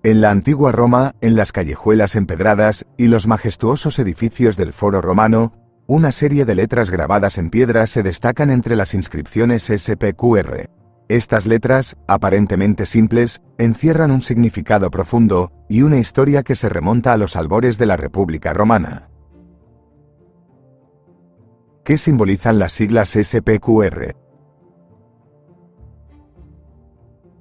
En la antigua Roma, en las callejuelas empedradas y los majestuosos edificios del Foro Romano, una serie de letras grabadas en piedra se destacan entre las inscripciones SPQR. Estas letras, aparentemente simples, encierran un significado profundo y una historia que se remonta a los albores de la República Romana. ¿Qué simbolizan las siglas SPQR?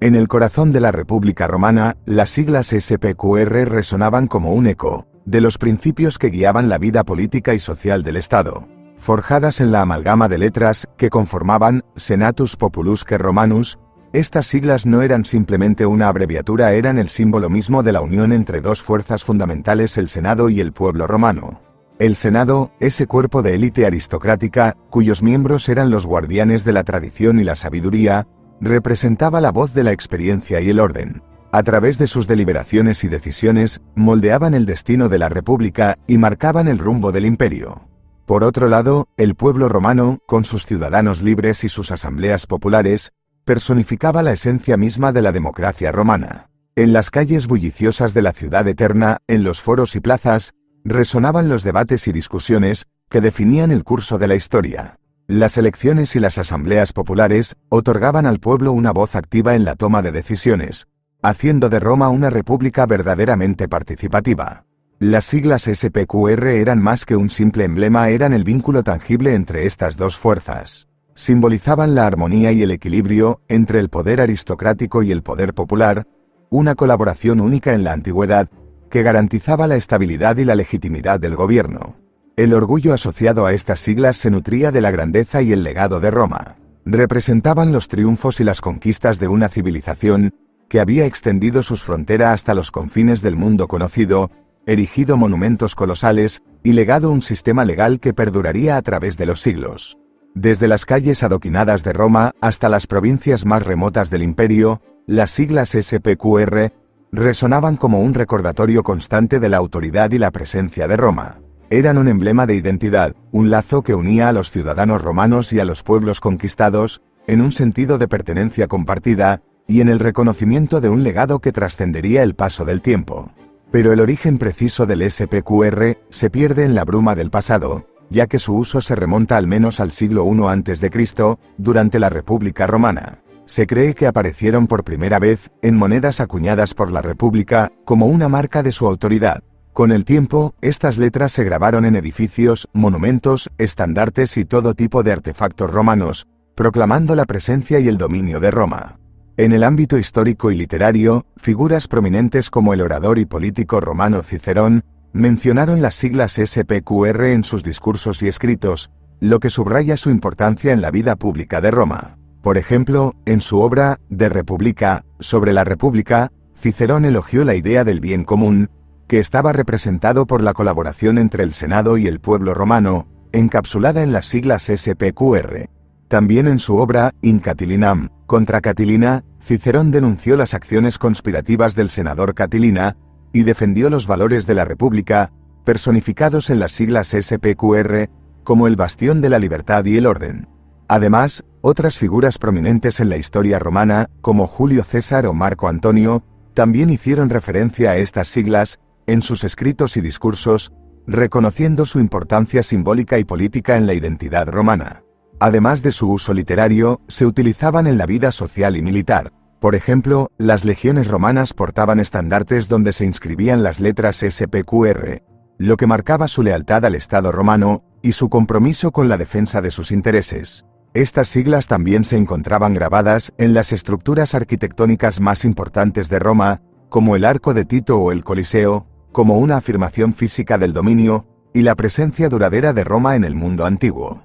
En el corazón de la República Romana, las siglas SPQR resonaban como un eco de los principios que guiaban la vida política y social del Estado. Forjadas en la amalgama de letras que conformaban Senatus Populusque Romanus, estas siglas no eran simplemente una abreviatura, eran el símbolo mismo de la unión entre dos fuerzas fundamentales, el Senado y el pueblo romano. El Senado, ese cuerpo de élite aristocrática, cuyos miembros eran los guardianes de la tradición y la sabiduría, representaba la voz de la experiencia y el orden. A través de sus deliberaciones y decisiones, moldeaban el destino de la República y marcaban el rumbo del imperio. Por otro lado, el pueblo romano, con sus ciudadanos libres y sus asambleas populares, personificaba la esencia misma de la democracia romana. En las calles bulliciosas de la ciudad eterna, en los foros y plazas, resonaban los debates y discusiones que definían el curso de la historia. Las elecciones y las asambleas populares otorgaban al pueblo una voz activa en la toma de decisiones, haciendo de Roma una república verdaderamente participativa. Las siglas SPQR eran más que un simple emblema, eran el vínculo tangible entre estas dos fuerzas. Simbolizaban la armonía y el equilibrio entre el poder aristocrático y el poder popular, una colaboración única en la antigüedad que garantizaba la estabilidad y la legitimidad del gobierno. El orgullo asociado a estas siglas se nutría de la grandeza y el legado de Roma. Representaban los triunfos y las conquistas de una civilización que había extendido sus fronteras hasta los confines del mundo conocido, erigido monumentos colosales y legado un sistema legal que perduraría a través de los siglos. Desde las calles adoquinadas de Roma hasta las provincias más remotas del imperio, las siglas SPQR resonaban como un recordatorio constante de la autoridad y la presencia de Roma. Eran un emblema de identidad, un lazo que unía a los ciudadanos romanos y a los pueblos conquistados, en un sentido de pertenencia compartida, y en el reconocimiento de un legado que trascendería el paso del tiempo. Pero el origen preciso del SPQR se pierde en la bruma del pasado, ya que su uso se remonta al menos al siglo I a.C., durante la República Romana. Se cree que aparecieron por primera vez en monedas acuñadas por la República como una marca de su autoridad. Con el tiempo, estas letras se grabaron en edificios, monumentos, estandartes y todo tipo de artefactos romanos, proclamando la presencia y el dominio de Roma. En el ámbito histórico y literario, figuras prominentes como el orador y político romano Cicerón mencionaron las siglas SPQR en sus discursos y escritos, lo que subraya su importancia en la vida pública de Roma. Por ejemplo, en su obra De Republica, sobre la República, Cicerón elogió la idea del bien común, que estaba representado por la colaboración entre el Senado y el pueblo romano, encapsulada en las siglas SPQR. También en su obra In Catilinam, contra Catilina, Cicerón denunció las acciones conspirativas del senador Catilina y defendió los valores de la República, personificados en las siglas SPQR, como el bastión de la libertad y el orden. Además, otras figuras prominentes en la historia romana, como Julio César o Marco Antonio, también hicieron referencia a estas siglas en sus escritos y discursos, reconociendo su importancia simbólica y política en la identidad romana. Además de su uso literario, se utilizaban en la vida social y militar. Por ejemplo, las legiones romanas portaban estandartes donde se inscribían las letras SPQR, lo que marcaba su lealtad al Estado romano y su compromiso con la defensa de sus intereses. Estas siglas también se encontraban grabadas en las estructuras arquitectónicas más importantes de Roma, como el Arco de Tito o el Coliseo, como una afirmación física del dominio y la presencia duradera de Roma en el mundo antiguo.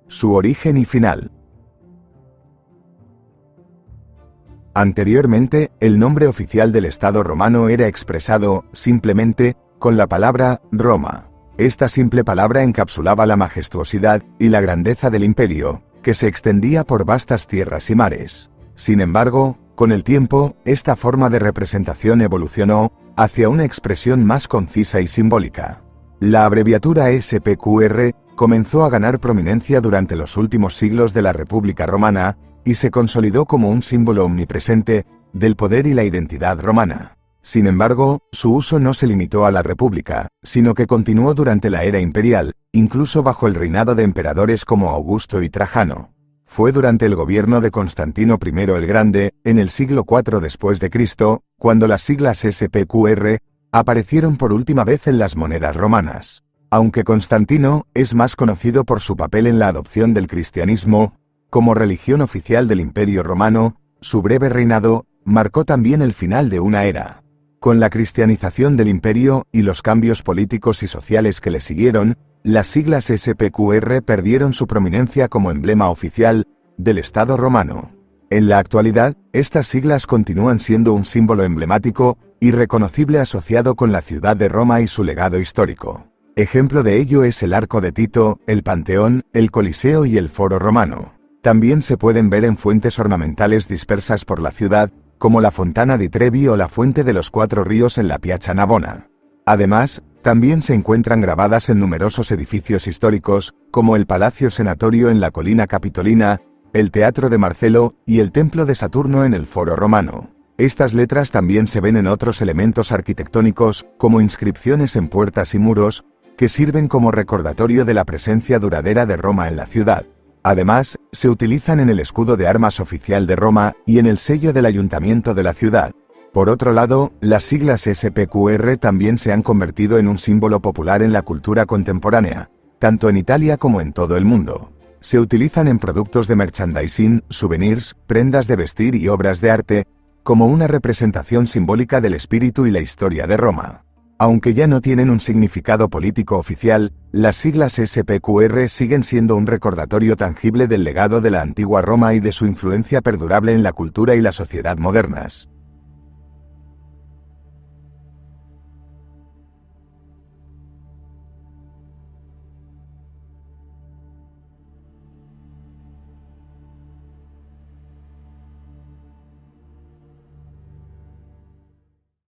Su origen y final. Anteriormente, el nombre oficial del Estado romano era expresado, simplemente, con la palabra Roma. Esta simple palabra encapsulaba la majestuosidad y la grandeza del imperio, que se extendía por vastas tierras y mares. Sin embargo, con el tiempo, esta forma de representación evolucionó hacia una expresión más concisa y simbólica. La abreviatura SPQR comenzó a ganar prominencia durante los últimos siglos de la República Romana, y se consolidó como un símbolo omnipresente del poder y la identidad romana. Sin embargo, su uso no se limitó a la República, sino que continuó durante la era imperial, incluso bajo el reinado de emperadores como Augusto y Trajano. Fue durante el gobierno de Constantino I el Grande, en el siglo IV después de Cristo, cuando las siglas SPQR aparecieron por última vez en las monedas romanas. Aunque Constantino es más conocido por su papel en la adopción del cristianismo como religión oficial del Imperio Romano, su breve reinado marcó también el final de una era. Con la cristianización del imperio y los cambios políticos y sociales que le siguieron, las siglas SPQR perdieron su prominencia como emblema oficial del Estado romano. En la actualidad, estas siglas continúan siendo un símbolo emblemático y reconocible asociado con la ciudad de Roma y su legado histórico. Ejemplo de ello es el Arco de Tito, el Panteón, el Coliseo y el Foro Romano. También se pueden ver en fuentes ornamentales dispersas por la ciudad, como la Fontana di Trevi o la Fuente de los Cuatro Ríos en la Piazza Navona. Además, también se encuentran grabadas en numerosos edificios históricos, como el Palacio Senatorio en la Colina Capitolina, el Teatro de Marcelo y el Templo de Saturno en el Foro Romano. Estas letras también se ven en otros elementos arquitectónicos, como inscripciones en puertas y muros, que sirven como recordatorio de la presencia duradera de Roma en la ciudad. Además, se utilizan en el escudo de armas oficial de Roma y en el sello del ayuntamiento de la ciudad. Por otro lado, las siglas SPQR también se han convertido en un símbolo popular en la cultura contemporánea, tanto en Italia como en todo el mundo. Se utilizan en productos de merchandising, souvenirs, prendas de vestir y obras de arte, como una representación simbólica del espíritu y la historia de Roma. Aunque ya no tienen un significado político oficial, las siglas SPQR siguen siendo un recordatorio tangible del legado de la antigua Roma y de su influencia perdurable en la cultura y la sociedad modernas.